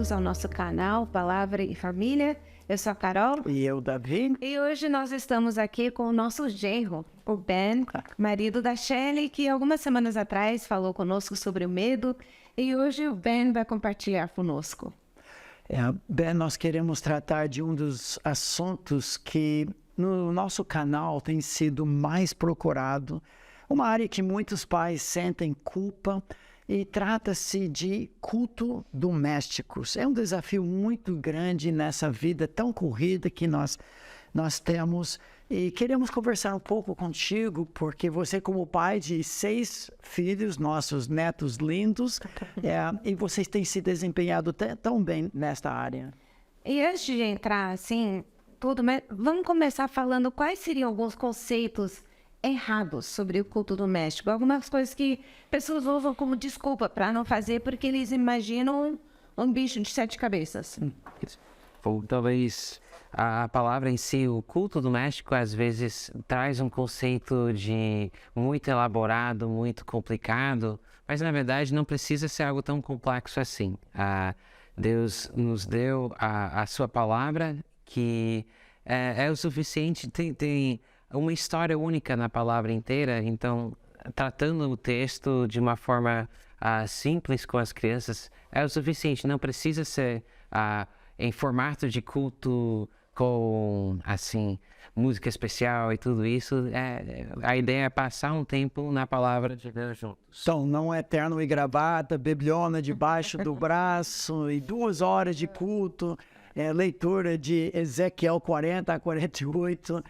bem-vindos ao nosso canal Palavra e Família. Eu sou a Carol. E eu, Davi. E hoje nós estamos aqui com o nosso genro, o Ben, marido da Shelley, que algumas semanas atrás falou conosco sobre o medo. E hoje o Ben vai compartilhar conosco. Ben, nós queremos tratar de um dos assuntos que no nosso canal tem sido mais procurado. Uma área que muitos pais sentem culpa. E trata-se de culto doméstico. É um desafio muito grande nessa vida tão corrida que nós temos. E queremos conversar um pouco contigo, porque você, como pai de 6 filhos, nossos netos lindos, e vocês têm se desempenhado tão bem nesta área. E antes de entrar, assim, vamos começar falando quais seriam alguns conceitos errados sobre o culto doméstico. Algumas coisas que pessoas usam como desculpa para não fazer porque eles imaginam um bicho de 7 cabeças. Ou talvez a palavra em si, o culto doméstico, às vezes traz um conceito de muito elaborado, muito complicado, mas na verdade não precisa ser algo tão complexo assim. Deus nos deu a sua palavra que é o suficiente, tem uma história única na palavra inteira, então tratando o texto de uma forma simples com as crianças é o suficiente, não precisa ser em formato de culto com, assim, música especial e tudo isso. A ideia é passar um tempo na palavra de Deus juntos. Então, não é terno e gravata, bibliona debaixo do braço e 2 horas de culto, leitura de Ezequiel 40 a 48.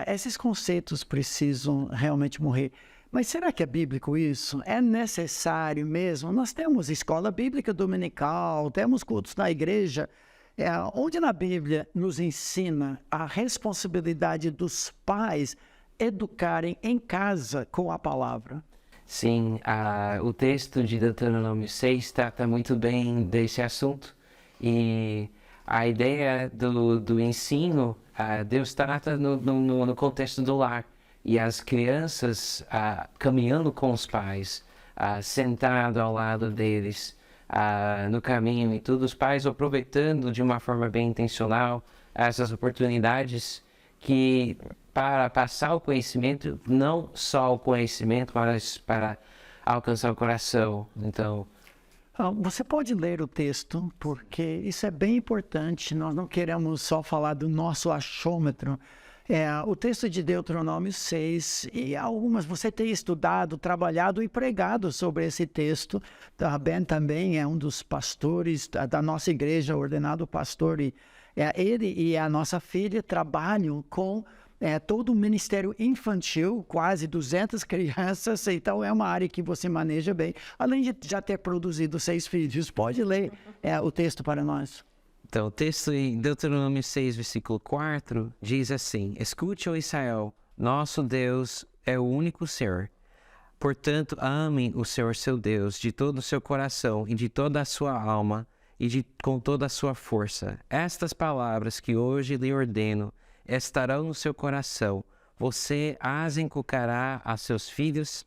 Esses conceitos precisam realmente morrer. Mas será que é bíblico isso? É necessário mesmo? Nós temos escola bíblica dominical, temos cultos na igreja. Onde na Bíblia nos ensina a responsabilidade dos pais educarem em casa com a palavra? Sim, o texto de Deuteronômio 6 trata muito bem desse assunto. E a ideia do ensino, Deus trata no contexto do lar. E as crianças caminhando com os pais, sentado ao lado deles, no caminho e tudo, os pais aproveitando de uma forma bem intencional essas oportunidades para passar o conhecimento, não só o conhecimento, mas para alcançar o coração. Então, você pode ler o texto, porque isso é bem importante. Nós não queremos só falar do nosso achômetro. O texto de Deuteronômio 6, e algumas você tem estudado, trabalhado e pregado sobre esse texto. Ben também é um dos pastores da nossa igreja, ordenado pastor, e ele e a nossa filha trabalham com todo o ministério infantil, quase 200 crianças, então é uma área que você maneja bem, além de já ter produzido 6 filhos. Pode ler o texto para nós. Então, o texto em Deuteronômio 6, versículo 4, diz assim: Escute, ó Israel, nosso Deus é o único Senhor. Portanto, amem o Senhor seu Deus de todo o seu coração e de toda a sua alma e com toda a sua força. Estas palavras que hoje lhe ordeno estarão no seu coração. Você as inculcará a seus filhos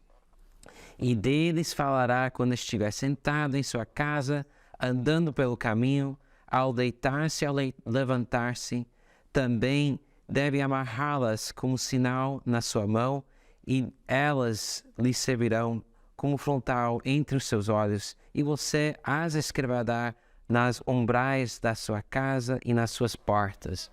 e deles falará quando estiver sentado em sua casa, andando pelo caminho, ao deitar-se, ao levantar-se. Também deve amarrá-las como sinal na sua mão, e elas lhe servirão como frontal entre os seus olhos, e você as escreverá nas umbrais da sua casa e nas suas portas.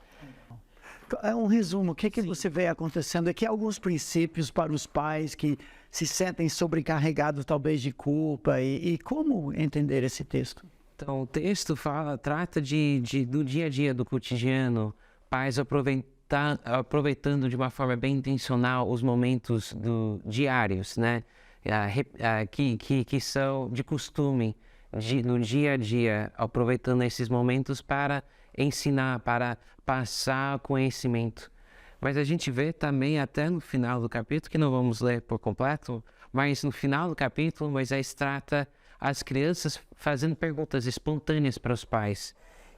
É um resumo, o que você vê acontecendo aqui? Alguns princípios para os pais que se sentem sobrecarregados talvez de culpa, e como entender esse texto? Então, o texto trata do dia a dia, do cotidiano, pais aproveitando de uma forma bem intencional os momentos diários, né? Que são de costume, no dia a dia, aproveitando esses momentos para ensinar, para passar conhecimento. Mas a gente vê também até no final do capítulo, que não vamos ler por completo, mas no final do capítulo Moisés trata as crianças fazendo perguntas espontâneas para os pais.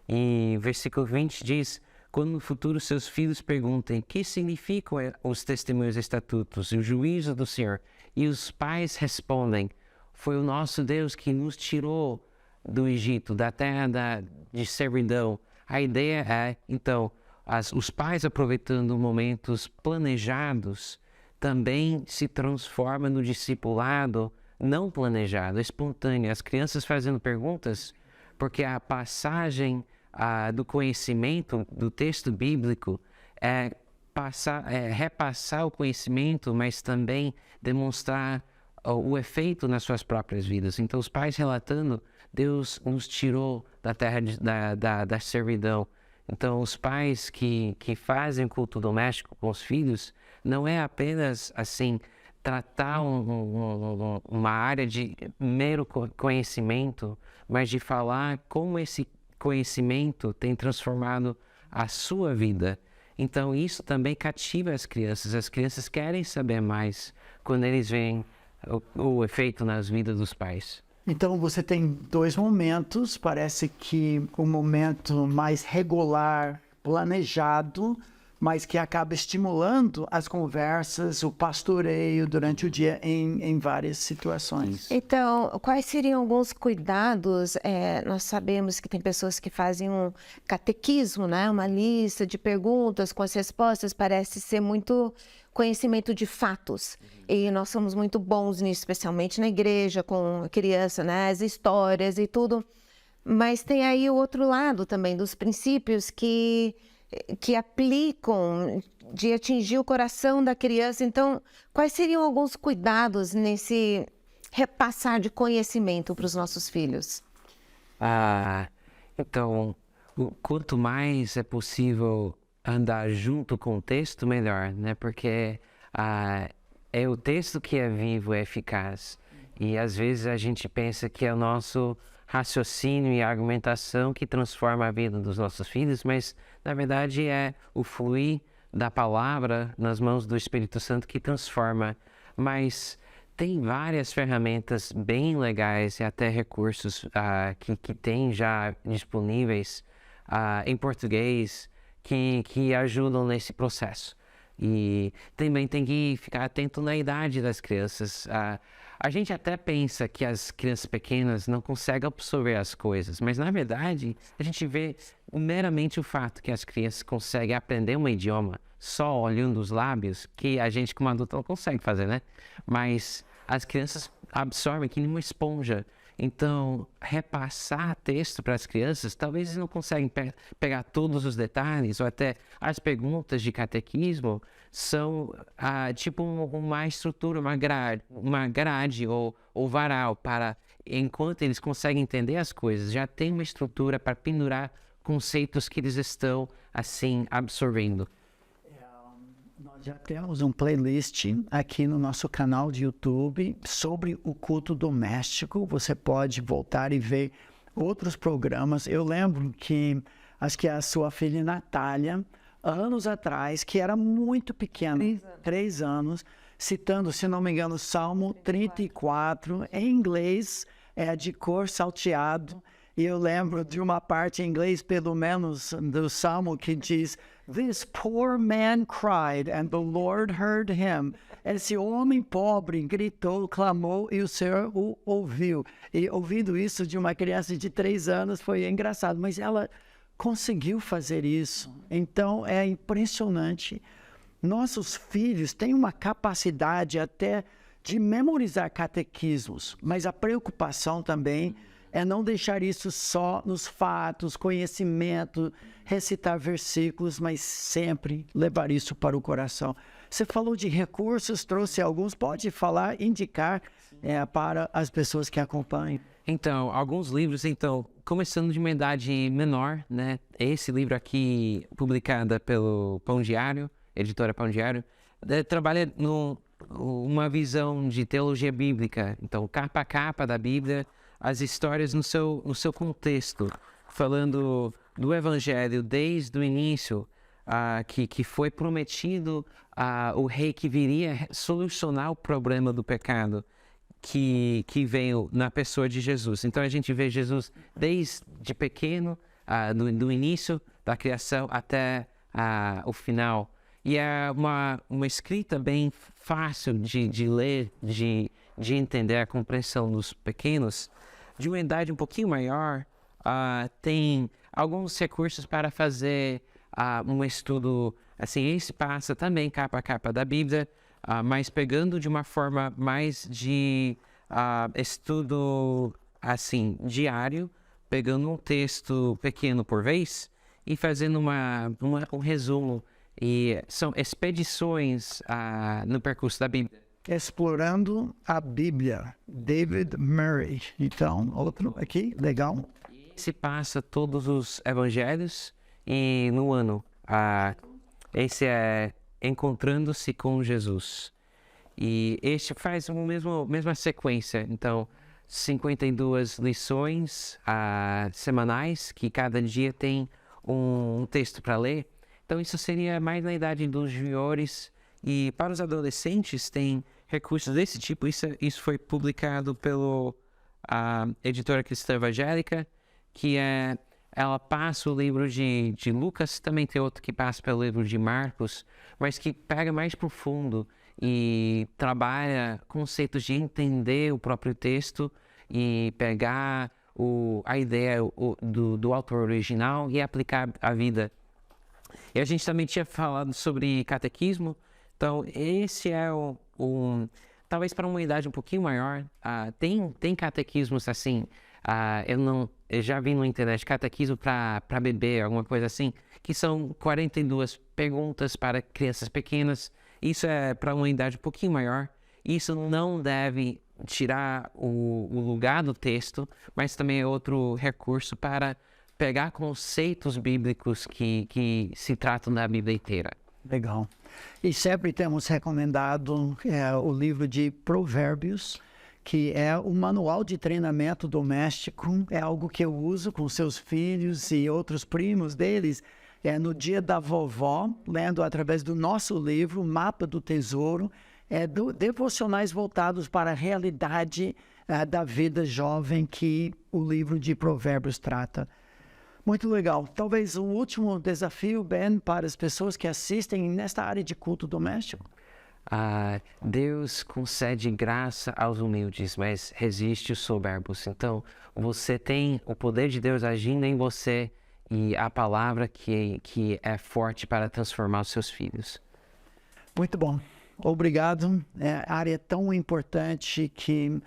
E versículo 20 diz: quando no futuro seus filhos perguntem que significam os testemunhos e estatutos e o juízo do Senhor, e os pais respondem: foi o nosso Deus que nos tirou do Egito, da terra de servidão. A ideia é, então, os pais aproveitando momentos planejados também se transforma no discipulado não planejado, espontâneo. As crianças fazendo perguntas, porque a passagem do conhecimento do texto bíblico é repassar o conhecimento, mas também demonstrar o efeito nas suas próprias vidas. Então, os pais relatando, Deus nos tirou da terra da servidão. Então, os pais que fazem culto doméstico com os filhos, não é apenas, assim, tratar uma área de mero conhecimento, mas de falar como esse conhecimento tem transformado a sua vida. Então, isso também cativa as crianças. As crianças querem saber mais quando eles veem o efeito nas vidas dos pais. Então você tem dois momentos, parece que um momento mais regular, planejado, mas que acaba estimulando as conversas, o pastoreio durante o dia em várias situações. Então, quais seriam alguns cuidados? Nós sabemos que tem pessoas que fazem um catequismo, né? Uma lista de perguntas com as respostas, parece ser muito conhecimento de fatos. E nós somos muito bons nisso, especialmente na igreja, com a criança, né? As histórias e tudo. Mas tem aí o outro lado também, dos princípios que aplicam de atingir o coração da criança. Então, quais seriam alguns cuidados nesse repassar de conhecimento para os nossos filhos? Então, quanto mais é possível andar junto com o texto, melhor, né? Porque é o texto que é vivo, é eficaz. E às vezes a gente pensa que é o nosso raciocínio e argumentação que transforma a vida dos nossos filhos, mas na verdade é o fluir da palavra nas mãos do Espírito Santo que transforma. Mas tem várias ferramentas bem legais e até recursos que tem já disponíveis em português que ajudam nesse processo. E também tem que ficar atento na idade das crianças. A gente até pensa que as crianças pequenas não conseguem absorver as coisas, mas na verdade a gente vê meramente o fato que as crianças conseguem aprender um idioma só olhando os lábios, que a gente como adulto não consegue fazer, né? Mas as crianças absorvem que nem uma esponja. Então, repassar texto para as crianças, talvez eles não conseguem pegar todos os detalhes, ou até as perguntas de catequismo são tipo uma estrutura, uma grade ou varal, para, enquanto eles conseguem entender as coisas, já tem uma estrutura para pendurar conceitos que eles estão, assim, absorvendo. Nós já temos um playlist aqui no nosso canal de YouTube sobre o culto doméstico. Você pode voltar e ver outros programas. Eu lembro que, acho que a sua filha Natália, anos atrás, que era muito pequena, 3 anos, citando, se não me engano, Salmo 34, em inglês, de cor salteado. E eu lembro de uma parte em inglês, pelo menos, do Salmo que diz: "This poor man cried, and the Lord heard him." Esse homem pobre gritou, clamou, e o Senhor o ouviu. E ouvindo isso de uma criança de 3 anos foi engraçado, mas ela conseguiu fazer isso. Então, é impressionante. Nossos filhos têm uma capacidade até de memorizar catequismos, mas a preocupação também é não deixar isso só nos fatos, conhecimento, recitar versículos, mas sempre levar isso para o coração. Você falou de recursos, trouxe alguns, pode falar, indicar para as pessoas que acompanham. Então, alguns livros, começando de uma idade menor, né? Esse livro aqui, publicado pelo Pão Diário, editora Pão Diário, trabalha uma visão de teologia bíblica. Então, capa a capa da Bíblia, as histórias no seu contexto, falando do Evangelho desde o início, que foi prometido o rei que viria solucionar o problema do pecado que veio na pessoa de Jesus. Então a gente vê Jesus desde pequeno, do início da criação até o final. E é uma escrita bem fácil de ler, de entender a compreensão dos pequenos. de uma idade um pouquinho maior, tem alguns recursos para fazer um estudo, assim, esse passa também capa a capa da Bíblia, mas pegando de uma forma mais de estudo, assim, diário, pegando um texto pequeno por vez e fazendo um resumo. E são expedições no percurso da Bíblia. Explorando a Bíblia, David Murray. Então, outro aqui, legal. Se passa todos os evangelhos e no ano. Esse é Encontrando-se com Jesus. E este faz a mesma sequência. Então, 52 lições semanais, que cada dia tem um texto para ler. Então, isso seria mais na idade dos juniores. E para os adolescentes, tem recursos desse tipo. Isso foi publicado pela editora cristã evangélica, que ela passa o livro de Lucas, também tem outro que passa pelo livro de Marcos, mas que pega mais profundo e trabalha conceitos de entender o próprio texto e pegar a ideia do autor original e aplicar à vida. E a gente também tinha falado sobre catequismo. Então, esse é talvez para uma idade um pouquinho maior, tem catequismos assim, eu já vi na internet catequismo para bebê, alguma coisa assim, que são 42 perguntas para crianças pequenas. Isso é para uma idade um pouquinho maior. Isso não deve tirar o lugar do texto, mas também é outro recurso para pegar conceitos bíblicos que se tratam da Bíblia inteira. Legal. E sempre temos recomendado o livro de Provérbios, que é o manual de treinamento doméstico. É algo que eu uso com seus filhos e outros primos deles. No dia da vovó, lendo através do nosso livro, Mapa do Tesouro, devocionais voltados para a realidade da vida jovem que o livro de Provérbios trata. Muito legal. Talvez o último desafio, Ben, para as pessoas que assistem nesta área de culto doméstico. Deus concede graça aos humildes, mas resiste os soberbos. Então, você tem o poder de Deus agindo em você e a palavra que é forte para transformar os seus filhos. Muito bom. Obrigado. A área tão importante que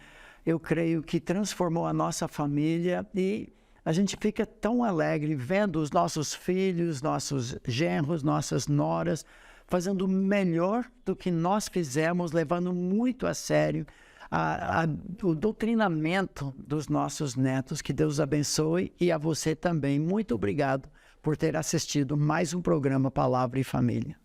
eu creio que transformou a nossa família e a gente fica tão alegre vendo os nossos filhos, nossos genros, nossas noras, fazendo melhor do que nós fizemos, levando muito a sério o doutrinamento dos nossos netos. Que Deus abençoe e a você também. Muito obrigado por ter assistido mais um programa Palavra e Família.